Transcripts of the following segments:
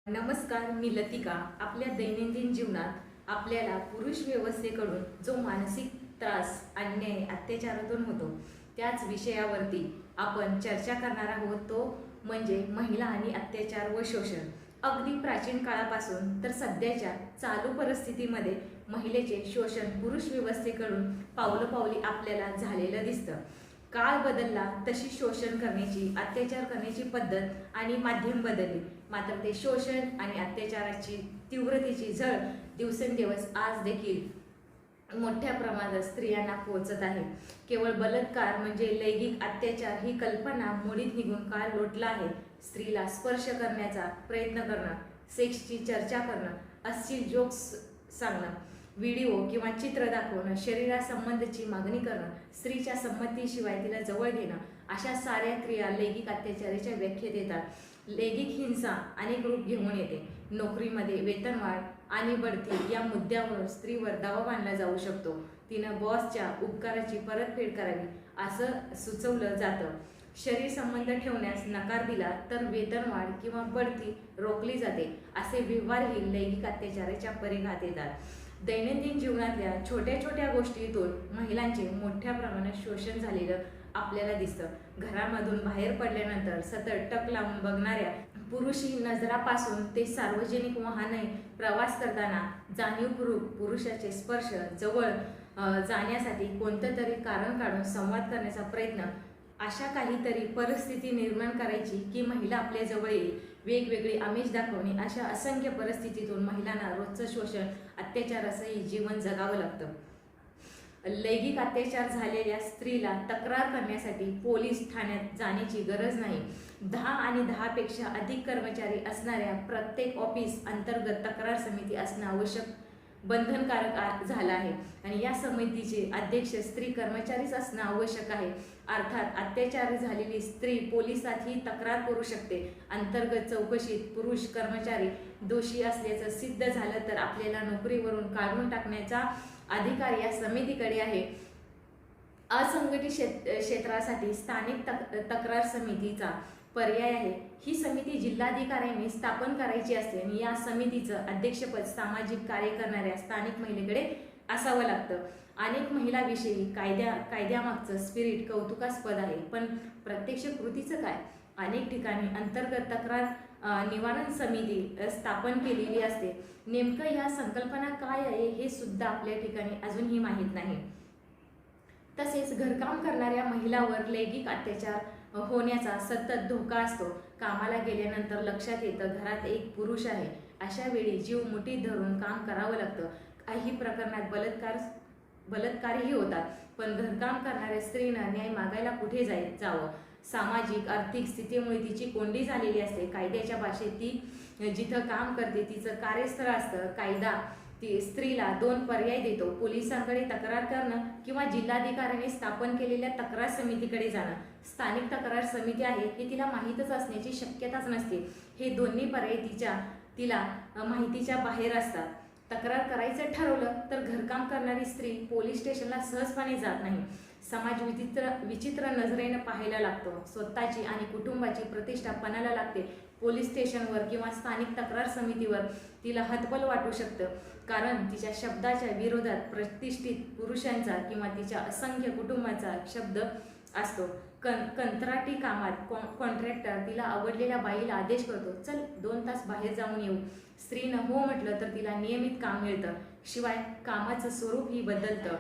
नमस्कार, मी लतिका. आपल्या दैनंदिन जीवनात आपल्याला पुरुष व्यवस्थेकडून जो मानसिक त्रास, अन्याय, अत्याचारातून होतो त्याच विषयावरती आपण चर्चा करणार आहोत. तो म्हणजे महिला आणि अत्याचार व शोषण. अगदी प्राचीन काळापासून तर सध्याच्या चालू परिस्थितीमध्ये महिलेचे शोषण पुरुष व्यवस्थेकडून पावलोपावली आपल्याला झालेलं दिसतं. काळ बदलला तशी शोषण करण्याची, अत्याचार करण्याची पद्धत आणि माध्यम बदलली, मात्र ते शोषण आणि अत्याचाराची तीव्रतेची झळ दिवसेंदिवस आज देखील मोठ्या प्रमाणात स्त्रियांना पोहोचत आहे. केवळ बलात्कार म्हणजे लैंगिक अत्याचार ही कल्पना मोडीत निघून काळ लोटला आहे. स्त्रीला स्पर्श करण्याचा प्रयत्न करणं, सेक्सची चर्चा करणं, अश्लील जोक्स सांगणं, व्हिडिओ किंवा चित्र दाखवणं, शरीरासंबंधीची मागणी करणं, स्त्रीच्या संमतीशिवाय तिला जवळ घेणं, अशा साऱ्या क्रिया लैंगिक अत्याचाराच्या व्याख्येत येतात. लैंगिक हिंसा अनेक रूप घेऊन येते. नोकरीमध्ये वेतनवाढ आणि बढती या मुद्द्यावर स्त्रीवर दबाव आणला जाऊ शकतो. तिनं बॉसच्या उपकाराची परतफेड करावी असं सुचवलं जातं. शरीर संबंध ठेवण्यास नकार दिला तर वेतनवाढ किंवा बढती रोखली जाते. असे व्यवहारही लैंगिक अत्याचाराच्या परिघात येतात. दैनंदिन जीवनातल्या छोट्या छोट्या गोष्टीतून महिलांचे मोठ्या प्रमाणात शोषण झालेलं आपल्याला दिसतं. घरामधून बाहेर पडल्यानंतर सतत टक लावून बघणाऱ्या पुरुषी नजरापासून ते सार्वजनिक वाहने प्रवास करताना जाणीवपूर्वक पुरुषाचे स्पर्श, जवळ जाण्यासाठी कोणतं तरी कारण काढून संवाद करण्याचा प्रयत्न, अशा काहीतरी परिस्थिती निर्माण करायची की महिला आपल्या जवळ येईल, वेगवेगळी आमिष दाखवणे, अशा असंख्य परिस्थितीतून महिलांना रोजचं शोषण, अत्याचार असंही जीवन जगावं लागतं. लैंगिक अत्याचार झालेल्या स्त्रीला तक्रार करण्यासाठी पोलीस ठाण्यात जाण्याची गरज नाही. 10 आणि 10 पेक्षा अधिक कर्मचारी असणाऱ्या प्रत्येक ऑफिस अंतर्गत तक्रार समिती असणं आवश्यक, बंधनकारक झालं आहे आणि या समितीचे अध्यक्ष स्त्री कर्मचारीच असणं आवश्यक आहे. अर्थात अत्याचार झालेली स्त्री पोलिसातही तक्रार करू शकते. अंतर्गत चौकशीत पुरुष कर्मचारी दोषी असल्याचं सिद्ध झालं तर आपल्याला नोकरीवरून काढून टाकण्याचा अधिकार या समितीकडे आहे. असंघटित क्षेत्रासाठी स्थानिक तक्रार समितीचा पर्याय आहे. ही समिती जिल्हाधिकाऱ्यांनी स्थापन करायची असते आणि या समितीचं अध्यक्षपद सामाजिक कार्य करणाऱ्या स्थानिक महिलेकडे असावं लागतं. अनेक महिलाविषयी कायद्यामागचं स्पिरिट कौतुकास्पद आहे, पण प्रत्यक्ष कृतीचं काय? अनेक ठिकाणी अंतर्गत तक्रार निवारण समिती स्थापन केलेली असते. नेमकं ह्या संकल्पना काय आहे हे सुद्धा आपल्या ठिकाणी अजूनही माहीत नाही. तसेच घरकाम करणाऱ्या महिलांवर लैंगिक अत्याचार होण्याचा सतत धोका असतो. कामाला गेल्यानंतर लक्षात येतं घरात एक पुरुष आहे. अशा वेळी जीव मुठीत धरून काम करावं लागतं. काही प्रकरणात बलात्कारही होतात. पण घरकाम करणाऱ्या स्त्रीनं न्याय मागायला कुठे जावं? सामाजिक आर्थिक स्थितीमुळे तिची कोंडी झालेली असते. कायद्याच्या भाषेत ती जिथं काम करते तिचं कार्यस्थळ असतं. कायदा ती स्त्रीला 2 पर्याय देतो: पोलिसांकडे तक्रार करणं किंवा जिल्हाधिकाऱ्यांनी स्थापन केलेल्या तक्रार समितीकडे जाणं. स्थानिक तक्रार समिती आहे हे तिला माहीतच असण्याची शक्यताच नसते. हे दोन्ही पर्याय तिला माहितीच्या बाहेर असतात. तक्रार करायचं ठरवलं तर घरकाम करणारी स्त्री पोलीस स्टेशनला सहजपणे जात नाही. समाज विचित्र नजरेनं पाहायला लागतो. स्वतःची आणि कुटुंबाची प्रतिष्ठा पणाला लागते. पोलीस स्टेशनवर किंवा स्थानिक तक्रार समितीवर तिला हतबल वाटू शकतं, कारण तिच्या शब्दाच्या विरोधात प्रतिष्ठित पुरुषांचा किंवा तिच्या असंख्य कुटुंबाचा शब्द असतो. कंत्राटी कामात कॉन्ट्रॅक्टर तिला आवडलेल्या बाईला आदेश करतो, चल 2 तास बाहेर जाऊन येऊ. स्त्रीनं हो म्हटलं तर तिला नियमित काम मिळतं. शिवाय कामाचं स्वरूपही बदलतं.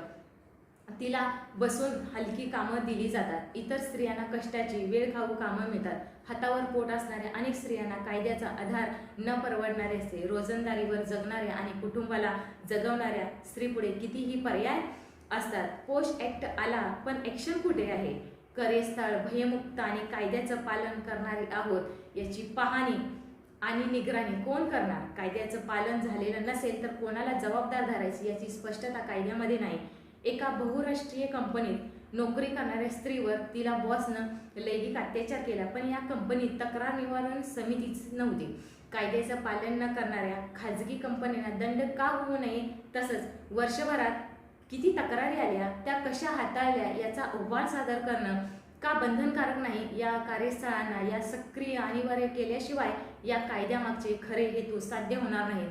तिला बसून हलकी कामं दिली जातात. इतर स्त्रियांना कष्टाची, वेळखाऊ कामं मिळतात. हातावर पोट असणाऱ्या अनेक स्त्रियांना कायद्याचा आधार न परवडणारे असते. रोजंदारीवर जगणाऱ्या आणि कुटुंबाला जगवणाऱ्या स्त्रीपुढे कितीही पर्याय असतात. पोस्ट ॲक्ट आला पण ॲक्शन कुठे आहे? कार्यस्थळ भयमुक्त आणि कायद्याचं पालन करणारे आहोत याची पाहणी आणि निगराणी कोण करणार? कायद्याचं पालन झालेलं नसेल तर कोणाला जबाबदार धरायची याची स्पष्टता कायद्यामध्ये नाही. एका बहुराष्ट्रीय कंपनीत नोकरी करणाऱ्या स्त्रीवर तिला बॉसनं लैंगिक अत्याचार केला, पण या कंपनीत तक्रार निवारण समितीच नव्हती. कायद्याचं पालन न करणाऱ्या खाजगी कंपन्यांना दंड का होऊ नये? तसंच वर्षभरात किती तक्रारी आल्या, त्या कशा हाताळल्या याचा अहवाल सादर करणं का बंधनकारक नाही? या कार्यस्थळांना या सक्रिय अनिवार्य केल्याशिवाय या कायद्यामागचे खरे हेतू साध्य होणार नाही.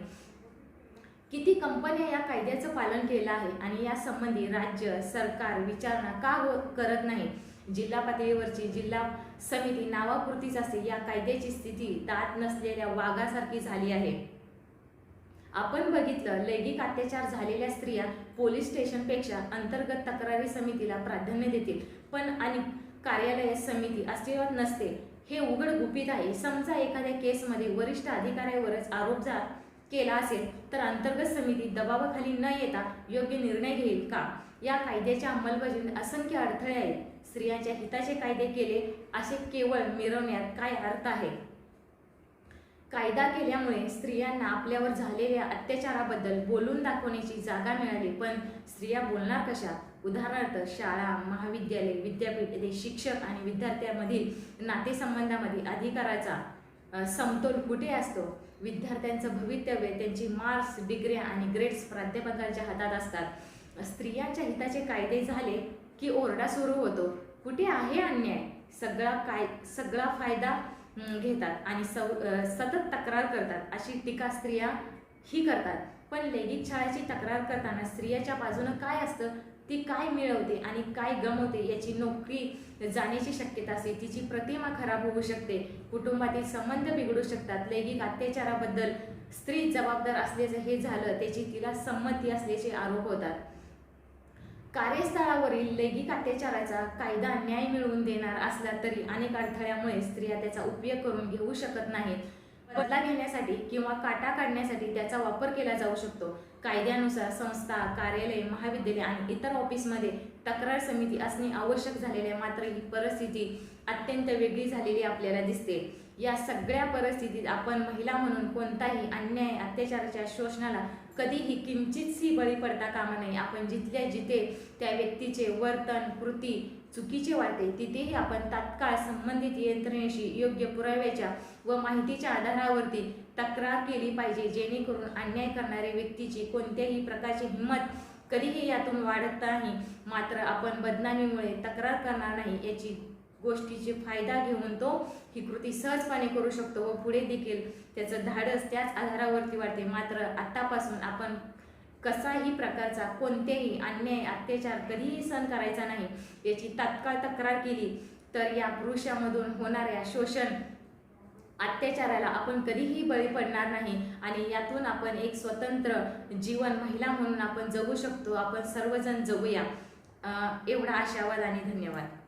किती कंपन्या या कायद्याचं पालन केलं आहे आणि या संबंधी राज्य सरकार विचारणा का करत नाही? जिल्हा पातळीवरची जिल्हा समिती नावापुरतीच असते. या कायद्याची स्थिती दात नसलेल्या वाघासारखी झाली आहे. आपण बघितलं, लैंगिक अत्याचार झालेल्या स्त्रिया पोलीस स्टेशनपेक्षा अंतर्गत तक्रारी समितीला प्राधान्य देतील, पण आणि कार्यालय समिती अस्तित्वात नसते हे उघड गुपित आहे. समजा एखाद्या केसमध्ये वरिष्ठ अधिकाऱ्यावरच आरोप केला असेल तर अंतर्गत समिती दबावाखाली न येता योग्य निर्णय घेईल का? या कायद्याच्या अंमलबजावणीत असंख्य अडथळे आहेत. स्त्रियांच्या हिताचे कायदे केले असे केवळ मिरवण्यात काय अर्थ आहे? कायदा केल्यामुळे स्त्रियांना आपल्यावर झालेल्या अत्याचाराबद्दल बोलून दाखवण्याची जागा मिळाली, पण स्त्रिया बोलणार कशा? उदाहरणार्थ शाळा, महाविद्यालय, विद्यापीठ येथे शिक्षक आणि विद्यार्थ्यांमधील नातेसंबंधामध्ये अधिकाराचा समतोल कुठे असतो? विद्यार्थ्यांचं भवितव्य, त्यांची मार्क्स, डिग्र्या आणि ग्रेड्स प्राध्यापकांच्या हातात असतात. स्त्रियांच्या हिताचे कायदे झाले की ओरडा सुरू होतो. कुठे आहे अन्याय? सगळा फायदा घेतात आणि सतत तक्रार करतात अशी टीका स्त्रिया ही करतात. पण लैंगिक छळाची तक्रार करताना स्त्रियाच्या बाजूनं काय असतं? ती काय मिळवते आणि काय गमवते याची नोकरी जाण्याची शक्यता असते. तिची प्रतिमा खराब होऊ शकते. कुटुंबातील संबंध बिघडू शकतात. लैंगिक अत्याचाराबद्दल स्त्री जबाबदार असल्याचं हे झालं त्याची तिला संमती असल्याचे आरोप होतात. कार्यस्थळावरील लैंगिक अत्याचाराचा कायदा न्याय मिळवून देणार असला तरी अनेक अडथळ्यामुळे स्त्रिया त्याचा उपयोग करून घेऊ शकत नाहीत. बदला घेण्यासाठी किंवा काटा काढण्यासाठी त्याचा वापर केला जाऊ शकतो. कायद्यानुसार संस्था, कार्यालय, महाविद्यालय आणि इतर ऑफिसमध्ये तक्रार समिती असणे आवश्यक झालेले, मात्र ही परिस्थिती अत्यंत वेगळी झालेली आपल्याला दिसते. या सगळ्या परिस्थितीत आपण महिला म्हणून कोणताही अन्याय, अत्याचाराच्या शोषणाला कधीही किंचितही बळी पडता कामा नये. आपण जिथल्या जिथे त्या व्यक्तीचे वर्तन, कृती चुकीचे वाटते तिथेही आपण तात्काळ संबंधित यंत्रणेशी योग्य पुराव्याच्या व माहितीच्या आधारावरती तक्रार केली पाहिजे, जेणेकरून अन्याय करणाऱ्या व्यक्तीची कोणत्याही प्रकारची हिंमत कधीही यातून वाढत नाही. मात्र आपण बदनामीमुळे तक्रार करणार नाही याची गोष्टीची फायदा घेऊन तो ही कृती सहजपणे करू शकतो व पुढे देखील त्याचं धाडस त्याच आधारावरती वाढते. मात्र आतापासून आपण कसाही प्रकारचा कोणतेही अन्याय, अत्याचार कधीही सहन करायचा नाही. याची तात्काळ तक्रार केली तर या पुरुषामधून होणाऱ्या शोषण, अत्याचाराला आपण कधीही बळी पडणार नाही आणि यातून आपण एक स्वतंत्र जीवन महिला म्हणून आपण जगू शकतो. आपण सर्वजण जगूया. एवढा आशावाद आणि धन्यवाद.